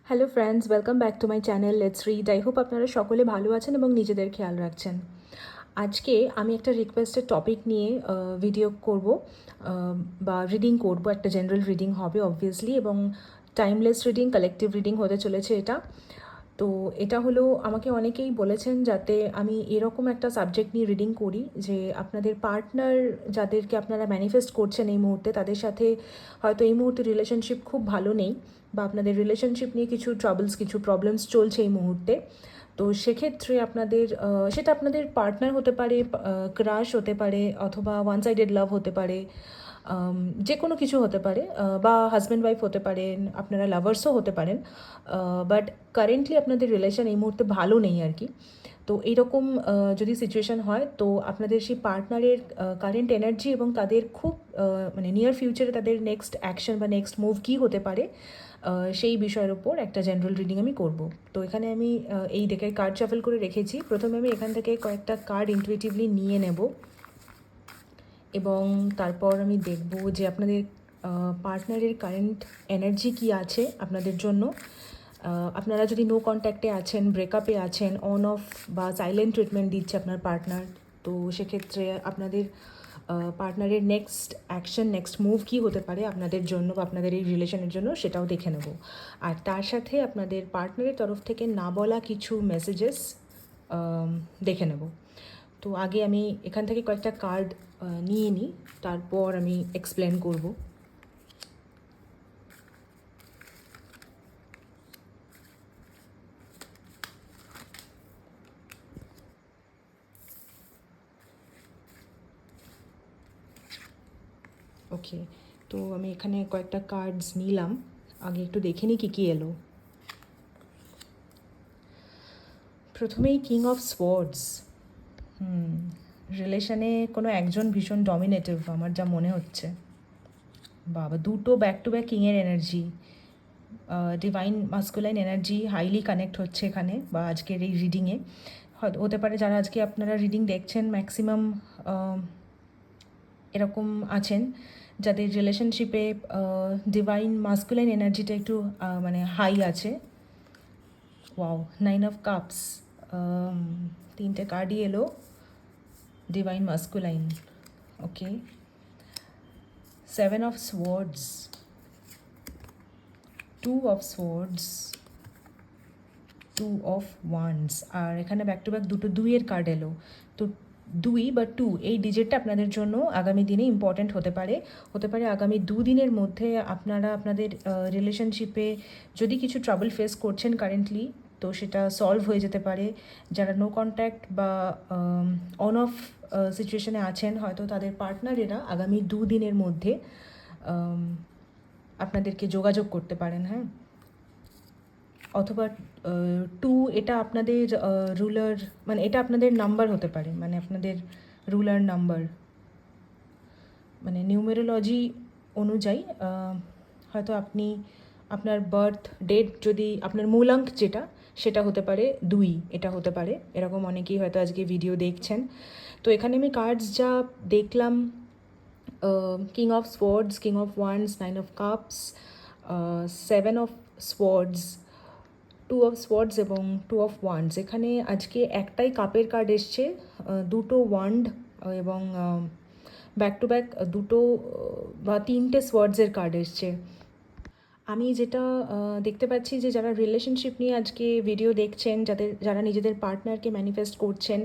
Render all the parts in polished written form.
Hello friends, welcome back to my channel let's read. I hope আপনারা সকলে ভালো আছেন এবং নিজেদের খেয়াল রাখছেন। আজকে আমি একটা রিকোয়েস্টেড টপিক নিয়ে ভিডিও করব বা রিডিং করব। একটা জেনারেল রিডিং হবে অবভিয়াসলি, এবং টাইমলেস রিডিং, কালেকটিভ রিডিং হতে চলেছে এটা। তো এটা হলো, আমাকে অনেকেই বলেছেন যাতে আমি এরকম একটা সাবজেক্ট নিয়ে রিডিং করি যে আপনাদের পার্টনার যাদেরকে আপনারা ম্যানিফেস্ট করছেন এই মুহূর্তে, তাদের সাথে হয়তো এই মুহূর্তে রিলেশনশিপ খুব ভালো নেই, বা আপনাদের রিলেশনশিপ নিয়ে কিছু ট্রাবলস, কিছু প্রবলেমস চলছে এই মুহূর্তে। তো সেক্ষেত্রে আপনাদের সেটা আপনাদের পার্টনার হতে পারে, ক্রাশ হতে পারে, অথবা ওয়ান সাইডেড লাভ হতে পারে, যে কোনো কিছু হতে পারে, বা হাজব্যান্ড ওয়াইফ হতে পারেন, আপনারা লাভার্সও হতে পারেন। বাট কারেন্টলি আপনাদের রিলেশন এই মুহূর্তে ভালো নেই আর কি। তো এইরকম যদি সিচুয়েশান হয়, তো আপনাদের সেই পার্টনারের কারেন্ট এনার্জি এবং তাদের খুব মানে নিয়ার ফিউচারে তাদের নেক্সট অ্যাকশন বা নেক্সট মুভ কী হতে পারে, সেই বিষয়ের ওপর একটা জেনারেল রিডিং আমি করব। তো এখানে আমি এই ডেকের কার্ড শাফল করে রেখেছি। প্রথমে আমি এখান থেকে কয়েকটা কার্ড ইনটুইটিভলি নিয়ে নেব, এবং তারপর আমি দেখব যে আপনাদের পার্টনারের কারেন্ট এনার্জি কী আছে আপনাদের জন্য। আপনারা যদি নো কন্ট্যাক্টে আছেন, ব্রেকআপে আছেন, অন অফ বা সাইলেন্ট ট্রিটমেন্ট দিচ্ছে আপনার পার্টনার, তো সেক্ষেত্রে আপনাদের পার্টনারের নেক্সট অ্যাকশন, নেক্সট মুভ কী হতে পারে আপনাদের জন্য বা আপনাদের এই রিলেশনের জন্য, সেটাও দেখে নেব। আর তার সাথে আপনাদের পার্টনারের তরফ থেকে না বলা কিছু মেসেজেস দেখে নেব। তো আগে আমি এখান থেকে কয়েকটা কার্ড নিয়ে নিই, তারপর আমি এক্সপ্লেন করব। ওকে, তো আমি এখানে কয়েকটা কার্ডস নিলাম, আগে একটু দেখে নিই কী কী এলো। প্রথমেই কিং অফ সোয়ার্ডস। রিলেশনে কোনো একজন ভীষণ ডমিনেটিভ আমার যা মনে হচ্ছে। বাবা, দুটো ব্যাক টু ব্যাক কিংয়ের energy, divine masculine energy highly connect হচ্ছে এখানে বা আজকের এই রিডিংয়ে। হতে পারে যারা আজকে আপনারা রিডিং দেখছেন ম্যাক্সিমাম এরকম আছেন যাদের রিলেশনশিপে ডিভাইন মাস্কুলাইন এনার্জিটা একটু মানে হাই আছে। ওয়াও, 9 অফ কাপস, তিনটে কার্ডই এলো divine masculine. Okay, 7 of swords, 2 of swords, 2 of wands, আর এখানে ব্যাক টু ব্যাক দুটো দুইয়ের কার্ড এলো। তো 2 বা 2 এই ডিজিটটা আপনাদের জন্য আগামী দিনে ইম্পর্ট্যান্ট হতে পারে। আগামী দুদিনের মধ্যে আপনারা আপনাদের রিলেশনশিপে যদি কিছু ট্রাবল ফেস করছেন কারেন্টলি, তো সেটা সলভ হয়ে যেতে পারে। যারা নো কন্ট্যাক্ট বা অন অফ সিচুয়েশনে আছেন, হয়তো তাদের পার্টনারেরা আগামী দুদিনের মধ্যে আপনাদেরকে যোগাযোগ করতে পারেন। হ্যাঁ, অথবা 2 এটা আপনাদের রুলার, মানে এটা আপনাদের নাম্বার হতে পারে, মানে আপনাদের রুলার নাম্বার, মানে নিউমেরোলজি অনুযায়ী হয়তো আপনি আপনার বার্থ ডেট, যদি আপনার মূলাঙ্ক যেটা, সেটা হতে পারে 2, এটা হতে পারে। এরকম অনেকেই হয়তো আজকে ভিডিও দেখছেন। তো এখানে আমি কার্ডস যা দেখলাম, king of swords, king of wands, 9 of cups, 7 of swords, 2 of swords এবং 2 অফ ওয়ান্ডস। এখানে আজকে একটাই কাপের কার্ড এসছে, দুটো ওয়ান্ড এবং ব্যাক টু ব্যাক দুটো বা তিনটে সোয়ার্ডসের কার্ড এসছে। আমি যেটা দেখতে পাচ্ছি যে যারা রিলেশনশিপ নিয়ে আজকে ভিডিও দেখছেন, যারা নিজেদের পার্টনারকে ম্যানিফেস্ট করছেন,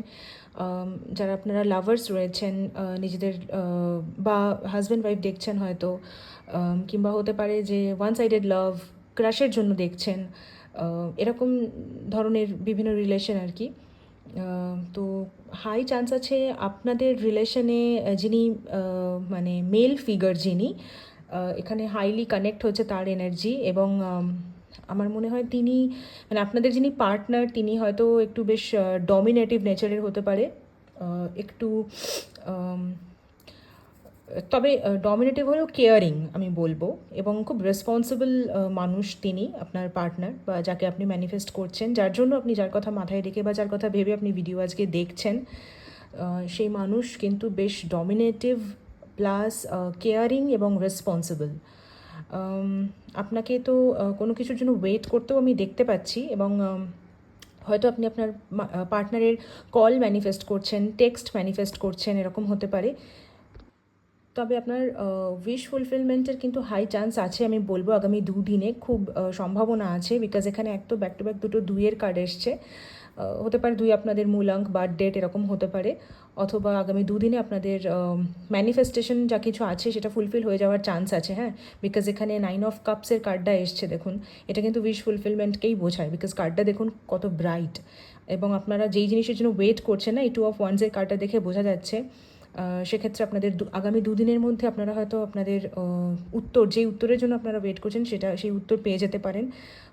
যারা আপনারা লাভার্স রয়েছেন, নিজেদের বা হাজব্যান্ড ওয়াইফ দেখছেন হয়তো, কিংবা হতে পারে যে ওয়ান সাইডেড লাভ, ক্রাশের জন্য দেখছেন, এরকম ধরনের বিভিন্ন রিলেশন আর কি। তো হাই চান্স আছে আপনাদের রিলেশনে যিনি মানে মেল ফিগার, যিনি এখানে হাইলি কানেক্ট হচ্ছে তার এনার্জি, এবং আমার মনে হয় তিনি, মানে আপনাদের যিনি পার্টনার, তিনি হয়তো একটু বেশ ডমিনেটিভ নেচারের হতে পারে, একটু তবে ডমিনেটিভ হলেও কেয়ারিং আমি বলবো, এবং খুব রেসপন্সিবল মানুষ তিনি, আপনার পার্টনার বা যাকে আপনি ম্যানিফেস্ট করছেন, যার জন্য আপনি, যার কথা মাথায় রেখে বা যার কথা ভেবে আপনি ভিডিও আজকে দেখছেন, সেই মানুষ কিন্তু বেশ ডমিনেটিভ প্লাস কেয়ারিং এবং রেসপন্সিবল। আপনাকে তো কোনো কিছুর জন্য ওয়েট করতেও আমি দেখতে পাচ্ছি, এবং হয়তো আপনি আপনার পার্টনারের কল ম্যানিফেস্ট করছেন, টেক্সট ম্যানিফেস্ট করছেন, এরকম হতে পারে। তবে আপনার উইশ ফুলফিলমেন্টের কিন্তু হাই চান্স আছে, আমি বলবো আগামী দুদিনে খুব সম্ভাবনা আছে, বিকজ এখানে এক তো ব্যাক টু ব্যাক দুটো দুইয়ের কার্ড এসছে। হতে পারে দুই আপনাদের মূলাঙ্ক, বার্থ ডেট এরকম হতে পারে, অথবা আগামী দুদিনে আপনাদের ম্যানিফেস্টেশন যা কিছু আছে সেটা ফুলফিল হয়ে যাওয়ার চান্স আছে। হ্যাঁ, বিকজ এখানে 9 অফ কাপসের কার্ডটা এসছে, দেখুন এটা কিন্তু উইশ ফুলফিলমেন্টকেই বোঝায়, বিকজ কার্ডটা দেখুন কত ব্রাইট, এবং আপনারা যেই জিনিসের জন্য ওয়েট করছেন না, এই 2 অফ ওয়ান্সের কার্ডটা দেখে বোঝা যাচ্ছে। সেক্ষেত্রে আপনাদের আগামী দুদিনের মধ্যে আপনারা হয়তো আপনাদের যেই উত্তরের জন্য আপনারা ওয়েট করছেন সেই উত্তর পেয়ে যেতে পারেন।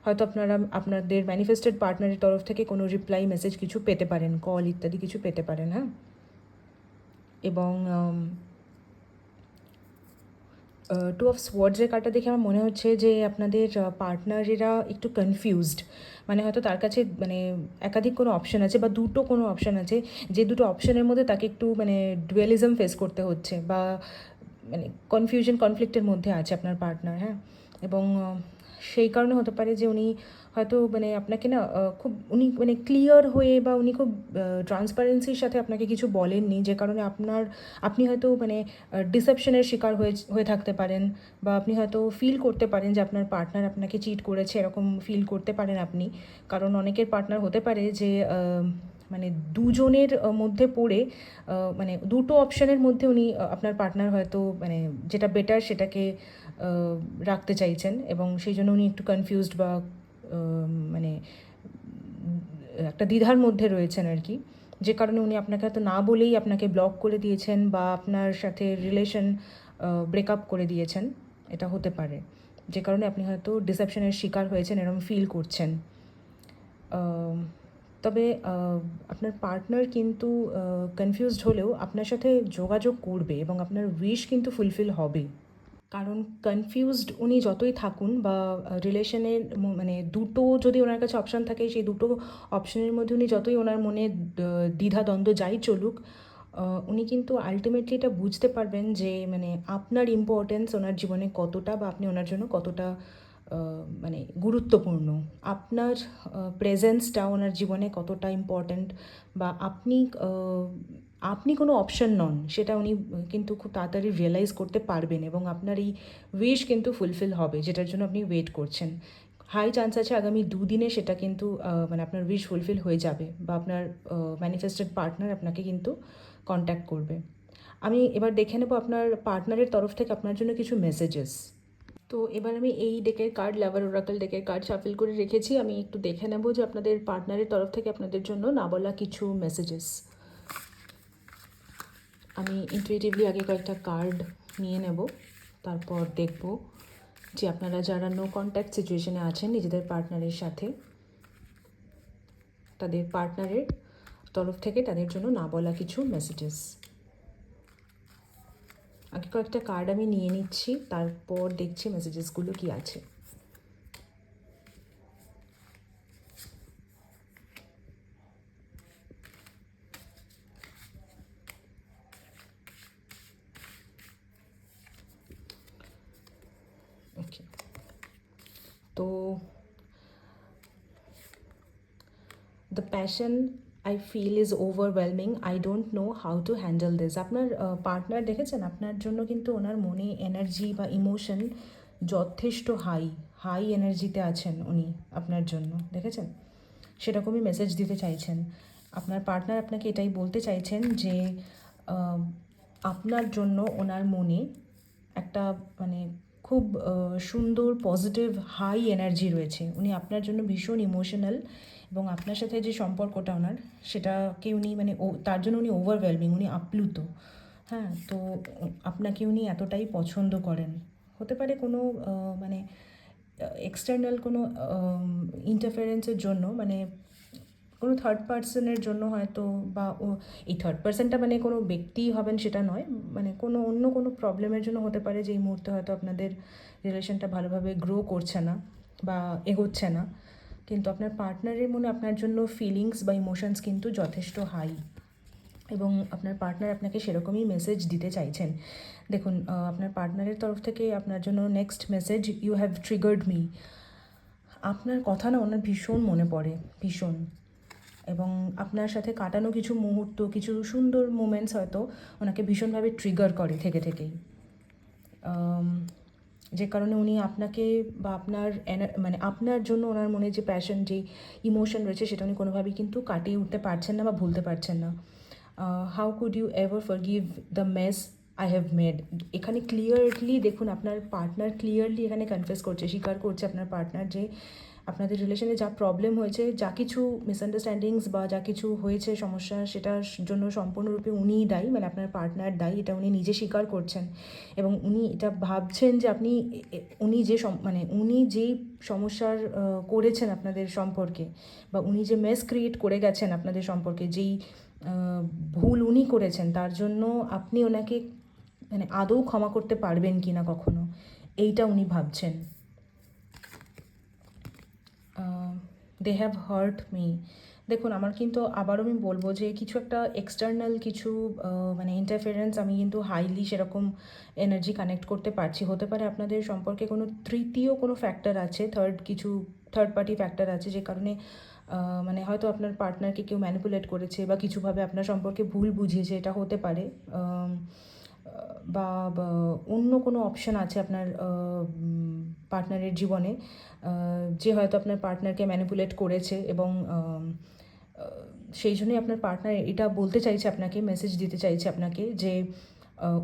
হয়তো আপনারা আপনাদের ম্যানিফেস্টেড পার্টনারের তরফ থেকে কোনো রিপ্লাই মেসেজ কিছু পেতে পারেন, কল ইত্যাদি কিছু পেতে পারেন। হ্যাঁ, এবং 2 অফ সোয়ার্ডসের কার্ডটা দেখে আমার মনে হচ্ছে যে আপনাদের পার্টনারেরা একটু কনফিউজড, মানে হয়তো তার কাছে মানে একাধিক কোনো অপশান আছে বা দুটো কোনো অপশান আছে, যে দুটো অপশানের মধ্যে তাকে একটু মানে ডুয়ালিজম ফেস করতে হচ্ছে, বা মানে কনফ্লিক্টের মধ্যে আছে আপনার পার্টনার। হ্যাঁ, এবং সেই কারণে হতে পারে যে উনি হয়তো মানে আপনাকে না উনি মানে ক্লিয়ার হয়ে, বা উনি খুব ট্রান্সপারেন্সির সাথে আপনাকে কিছু বলেননি, যে কারণে আপনি হয়তো মানে ডিসেপশনের শিকার হয়ে থাকতে পারেন, বা আপনি হয়তো ফিল করতে পারেন যে আপনার পার্টনার আপনাকে চিট করেছে, এরকম ফিল করতে পারেন আপনি। কারণ অনেকের পার্টনার হতে পারে যে মানে দুজনের মধ্যে পড়ে মানে দুটো অপশানের মধ্যে উনি আপনার পার্টনার হয়তো মানে যেটা বেটার সেটাকে রাখতে চাইছেন, এবং সেই জন্য উনি একটু কনফিউজড বা মানে একটা দ্বিধার মধ্যে রয়েছেন আর কি, যে কারণে উনি আপনাকে হয়তো না বলেই আপনাকে ব্লক করে দিয়েছেন, বা আপনার সাথে রিলেশন ব্রেকআপ করে দিয়েছেন, এটা হতে পারে, যে কারণে আপনি হয়তো ডিসেপশনের শিকার হয়েছেন, এরকম ফিল করছেন। তবে আপনার পার্টনার কিন্তু কনফিউজড হলেও আপনার সাথে যোগাযোগ করবে, এবং আপনার উইশ কিন্তু ফুলফিল হবে। কারণ কনফিউজড উনি যতই থাকুন, বা রিলেশনের মানে দুটো যদি ওনার কাছে অপশান থাকে, সেই দুটো অপশানের মধ্যে উনি যতই ওনার মনে দ্বিধাদ্বন্দ্ব যাই চলুক, উনি কিন্তু আলটিমেটলি এটা বুঝতে পারবেন যে মানে আপনার ইম্পর্টেন্স ওনার জীবনে কতটা, বা আপনি ওনার জন্য কতটা মানে গুরুত্বপূর্ণ, আপনার প্রেজেন্সটা ওনার জীবনে কতটা ইম্পর্ট্যান্ট, বা আপনি কোনো অপশন নন, সেটা উনি কিন্তু খুব তাড়াতাড়ি রিয়েলাইজ করতে পারবেন, এবং আপনার এই উইশ কিন্তু ফুলফিল হবে, যেটার জন্য আপনি ওয়েট করছেন। হাই চান্স আছে আগামী দুদিনে সেটা কিন্তু মানে আপনার উইশ ফুলফিল হয়ে যাবে, বা আপনার ম্যানিফেস্টেড পার্টনার আপনাকে কিন্তু কন্ট্যাক্ট করবে। আমি এবার দেখে নেব আপনার পার্টনারের তরফ থেকে আপনার জন্য কিছু মেসেজেস। তো এবার আমি এই ডেকের কার্ড, লাভার ওরাকল ডেকের কার্ড শাফল করে রেখেছি। আমি একটু দেখে নেব যে আপনাদের পার্টনারের তরফ থেকে আপনাদের জন্য না বলা কিছু মেসেজেস। আমি ইনটুইটিভলি আগে কয়েকটা কার্ড নিয়ে নেব, তারপর দেখব যে আপনারা যারা নো কন্ট্যাক্ট সিচুয়েশনে আছেন নিজেদের পার্টনারের সাথে, তাদের পার্টনারের তরফ থেকে তাদের জন্য না বলা কিছু মেসেজেস। আগে কয়েকটা কার্ড আমি নিয়ে নিচ্ছি, তারপর দেখছি মেসেজেসগুলো কি আছে। ওকে, তো the passion I feel is overwhelming, I don't know how to handle this. আপনার পার্টনার দেখেছেন, আপনার জন্য কিন্তু ওনার মনে এনার্জি বা ইমোশন যথেষ্ট হাই এনার্জিতে আছেন উনি আপনার জন্য, দেখেছেন? সেরকমই মেসেজ দিতে চাইছেন। আপনার পার্টনার আপনাকে এটাই বলতে চাইছেন যে আপনার জন্য ওনার মনে একটা মানে খুব সুন্দর পজিটিভ হাই এনার্জি রয়েছে। উনি আপনার জন্য ভীষণ ইমোশনাল, এবং আপনার সাথে যে সম্পর্কটা ওনার, সেটাকে উনি মানে তার জন্য উনি ওভারওয়েলমিং, উনি আপ্লুত। হ্যাঁ, তো আপনাকে উনি এতটাই পছন্দ করেন। হতে পারে কোনো মানে এক্সটার্নাল কোনো ইন্টারফারেন্সের জন্য, মানে কোনো থার্ড পার্সনের জন্য হয়তো, বা এই থার্ড পার্সনটা মানে কোনো ব্যক্তিই হবেন সেটা নয়, মানে কোনো অন্য কোনো প্রবলেমের জন্য হতে পারে যে এই মুহূর্তে হয়তো আপনাদের রিলেশনটা ভালোভাবে গ্রো করছে না বা এগোচ্ছে না, কিন্তু আপনার পার্টনারের মনে আপনার জন্য ফিলিংস বা ইমোশনস কিন্তু যথেষ্ট হাই। এবং আপনার পার্টনার আপনাকে সেরকমই মেসেজ দিতে চাইছেন। দেখুন, আপনার পার্টনারের তরফ থেকে আপনার জন্য next message, you have triggered me. আপনার কথা না ওনার ভীষণ মনে পড়ে, ভীষণ। এবং আপনার সাথে কাটানো কিছু মুহূর্ত, কিছু সুন্দর মোমেন্টস হয়তো ওনাকে ভীষণভাবে ট্রিগার করে থেকে থেকেই। যে কারণে উনি আপনাকে বা আপনার মানে আপনার জন্য ওনার মনে যে প্যাশন, যে ইমোশন রয়েছে সেটা উনি কোনোভাবেই কিন্তু কাটিয়ে উঠতে পারছেন না বা ভুলতে পারছেন না। How could you ever forgive the mess I have made. এখানে ক্লিয়ারলি দেখুন, আপনার পার্টনার ক্লিয়ারলি এখানে কনফেস করছে, স্বীকার করছে আপনার পার্টনার যে আপনাদের রিলেশনে যা প্রবলেম হয়েছে, যা কিছু মিসআন্ডারস্ট্যান্ডিংস বা যা কিছু হয়েছে সমস্যা, সেটার জন্য সম্পূর্ণরূপে উনিই দায়ী, মানে আপনার পার্টনার দায়ী, এটা উনি নিজে স্বীকার করছেন। এবং উনি এটা ভাবছেন যে আপনি উনি যে মানে উনি যেই সমস্যার করেছেন আপনাদের সম্পর্কে, বা উনি যে মেস ক্রিয়েট করে গেছেন আপনাদের সম্পর্কে, যেই ভুল উনি করেছেন, তার জন্য আপনি ওনাকে মানে আদৌ ক্ষমা করতে পারবেন কি না কখনো, এইটা উনি ভাবছেন। They have hurt me. দেখুন, আমার কিন্তু আবারও আমি বলবো যে কিছু একটা এক্সটার্নাল কিছু মানে ইন্টারফারেন্স আমি কিন্তু হাইলি সেরকম এনার্জি কানেক্ট করতে পারছি। হতে পারে আপনাদের সম্পর্কে কোনো তৃতীয় কোনো ফ্যাক্টর আছে, থার্ড পার্টি ফ্যাক্টর আছে, যে কারণে মানে হয়তো আপনার পার্টনারকে কেউ ম্যানিপুলেট করেছে বা কিছুভাবে আপনার সম্পর্কে ভুল বুঝিয়েছে, এটা হতে পারে। বা অন্য কোনো অপশান আছে আপনার পার্টনারের জীবনে, যে হয়তো আপনার পার্টনারকে ম্যানিপুলেট করেছে, এবং সেই জন্যই আপনার পার্টনার এটা বলতে চাইছে আপনাকে, মেসেজ দিতে চাইছে আপনাকে যে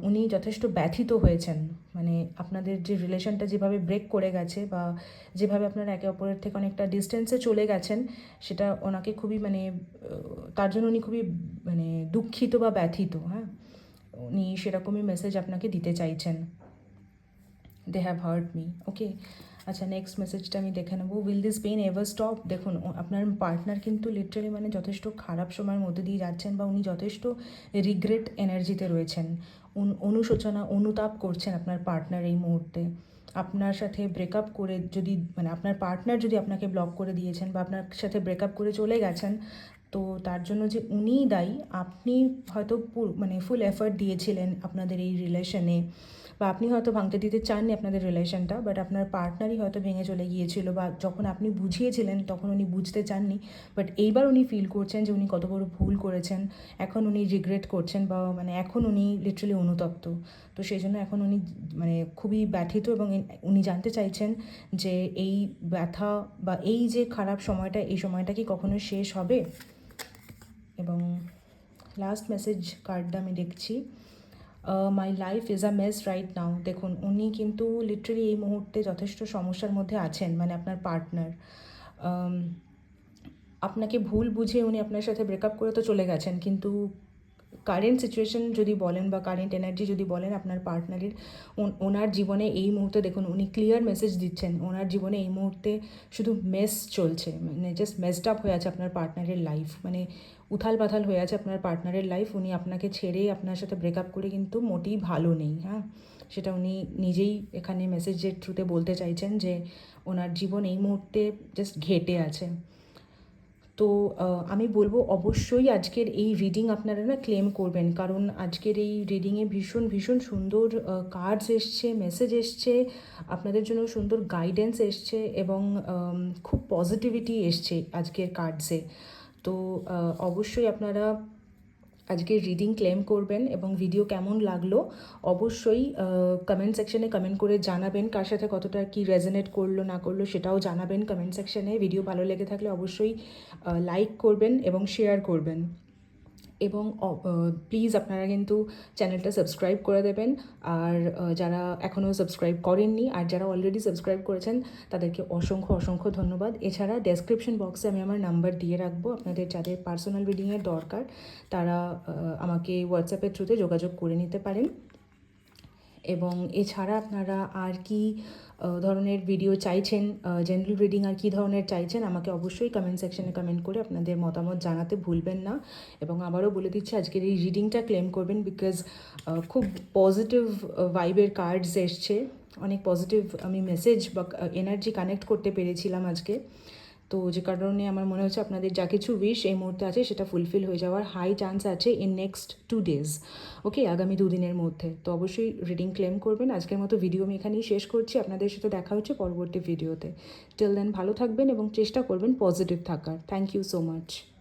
উনি যথেষ্ট ব্যথিত হয়েছেন। মানে আপনাদের যে রিলেশনটা যেভাবে ব্রেক করে গেছে, বা যেভাবে আপনারা একে অপরের থেকে অনেকটা ডিস্টেন্সে চলে গেছেন, সেটা ওনাকে খুবই মানে তার জন্য উনি খুবই মানে দুঃখিত বা ব্যথিত। হ্যাঁ, উনি সেরকমই মেসেজ আপনাকে দিতে চাইছেন। They have hurt me. Okay, আচ্ছা, নেক্সট মেসেজটা আমি দেখে নেবো। Will this pain ever stop. দেখুন, আপনার পার্টনার কিন্তু লিটারালি মানে যথেষ্ট খারাপ সময়ের মধ্যে দিয়ে যাচ্ছেন, বা উনি যথেষ্ট রিগ্রেট এনার্জিতে রয়েছেন, অনুশোচনা, অনুতাপ করছেন আপনার পার্টনার এই মুহূর্তে। আপনার সাথে ব্রেকআপ করে যদি মানে আপনার পার্টনার যদি আপনাকে ব্লক করে দিয়েছেন বা আপনার সাথে ব্রেকআপ করে চলে গেছেন, তো তার জন্য যে উনিই দায়ী। আপনি হয়তো মানে ফুল এফার্ট দিয়েছিলেন আপনাদের এই রিলেশনে, বা আপনি হয়তো ভাঙতে দিতে চাননি আপনাদের রিলেশনটা, বাট আপনার পার্টনারই হয়তো ভেঙে চলে গিয়েছিল, বা যখন আপনি বুঝিয়েছিলেন তখন উনি বুঝতে চাননি, বাট এইবার উনি ফিল করছেন যে উনি কত বড় ভুল করেছেন। এখন উনি রিগ্রেট করছেন, বা মানে এখন উনি লিটারালি অনুতপ্ত। তো সেই জন্য এখন উনি মানে খুবই ব্যথিত, এবং উনি জানতে চাইছেন যে এই ব্যথা বা এই যে খারাপ সময়টা, এই সময়টা কি কখনো শেষ হবে। এবং লাস্ট মেসেজ কার্ডটা আমি দেখছি, my life is a mace right now. দেখুন, উনি কিন্তু লিটারালি এই মুহূর্তে যথেষ্ট সমস্যার মধ্যে আছেন, মানে আপনার পার্টনার। আপনাকে ভুল বুঝে উনি আপনার সাথে ব্রেকআপ করে তো চলে গেছেন, কিন্তু কারেন্ট সিচুয়েশন যদি বলেন বা কারেন্ট এনার্জি যদি বলেন আপনার পার্টনারের, ওনার জীবনে এই মুহূর্তে দেখুন উনি ক্লিয়ার মেসেজ দিচ্ছেন, ওনার জীবনে এই মুহূর্তে শুধু মেস চলছে, মানে জাস্ট মেসড আপ হয়ে আছে আপনার পার্টনারের লাইফ, মানে উথাল পাথাল হয়ে আছে আপনার পার্টনারের লাইফ। উনি আপনাকে ছেড়ে, আপনার সাথে ব্রেকআপ করে কিন্তু মোটেই ভালো নেই। হ্যাঁ, সেটা উনি নিজেই এখানে মেসেজের থ্রুতে বলতে চাইছেন যে ওনার জীবন এই মুহূর্তে জাস্ট ঘেটে আছে। তো আমি বলবো অবশ্যই আজকের এই রিডিং আপনারা না ক্লেম করবেন, কারণ আজকের এই রিডিংয়ে ভীষণ ভীষণ সুন্দর কার্ডস এসছে, মেসেজ এসছে, আপনাদের জন্য সুন্দর গাইডেন্স এসছে, এবং খুব পজিটিভিটি এসছে আজকের কার্ডসে। তো অবশ্যই আপনারা আজকের রিডিং ক্লেম করবেন, এবং ভিডিও কেমন লাগলো অবশ্যই কমেন্ট সেকশনে কমেন্ট করে জানাবেন, কার সাথে কতটা কি রেজোনেট করলো না করলো সেটাও জানাবেন কমেন্ট সেকশনে। ভিডিও ভালো লেগে থাকলে অবশ্যই লাইক করবেন এবং শেয়ার করবেন, এবং প্লিজ আপনারা কিন্তু চ্যানেলটা সাবস্ক্রাইব করে দেবেন। আর যারা এখনও সাবস্ক্রাইব করেননি, আর যারা অলরেডি সাবস্ক্রাইব করেছেন তাদেরকে অসংখ্য অসংখ্য ধন্যবাদ। এছাড়া ডেসক্রিপশন বক্সে আমি আমার নাম্বার দিয়ে রাখবো, আপনাদের যাদের পার্সোনাল রিডিংয়ের দরকার তারা আমাকে হোয়াটসঅ্যাপের থ্রুতে যোগাযোগ করে নিতে পারেন। এবং এছাড়া আপনারা আর কি ধরনের ভিডিও চাইছেন, জেনারেল রিডিং আর কী ধরনের চাইছেন, আমাকে অবশ্যই কমেন্ট সেকশনে কমেন্ট করে আপনাদের মতামত জানাতে ভুলবেন না। এবং আবারও বলে দিচ্ছি আজকের এই রিডিংটা ক্লেম করবেন, বিকজ খুব পজিটিভ ভাইবের কার্ডস এসছে, অনেক পজিটিভ আমি মেসেজ বা এনার্জি কানেক্ট করতে পেরেছিলাম আজকে। তো যে কারণে আমার মনে হচ্ছে আপনাদের যা কিছু উইশ এই মুহূর্তে আছে সেটা ফুলফিল হয়ে যাওয়ার হাই চান্স আছে ইন নেক্সট 2 days। ওকে, আগামী 2 দিনের মধ্যে। তো অবশ্যই রিডিং ক্লেম করবেন। আজকের মতো ভিডিও আমি এখানেই শেষ করছি। আপনাদের সাথে দেখা হচ্ছে পরবর্তী ভিডিওতে। টিল দেন ভালো থাকবেন এবং চেষ্টা করবেন পজিটিভ থাকার। Thank you so much.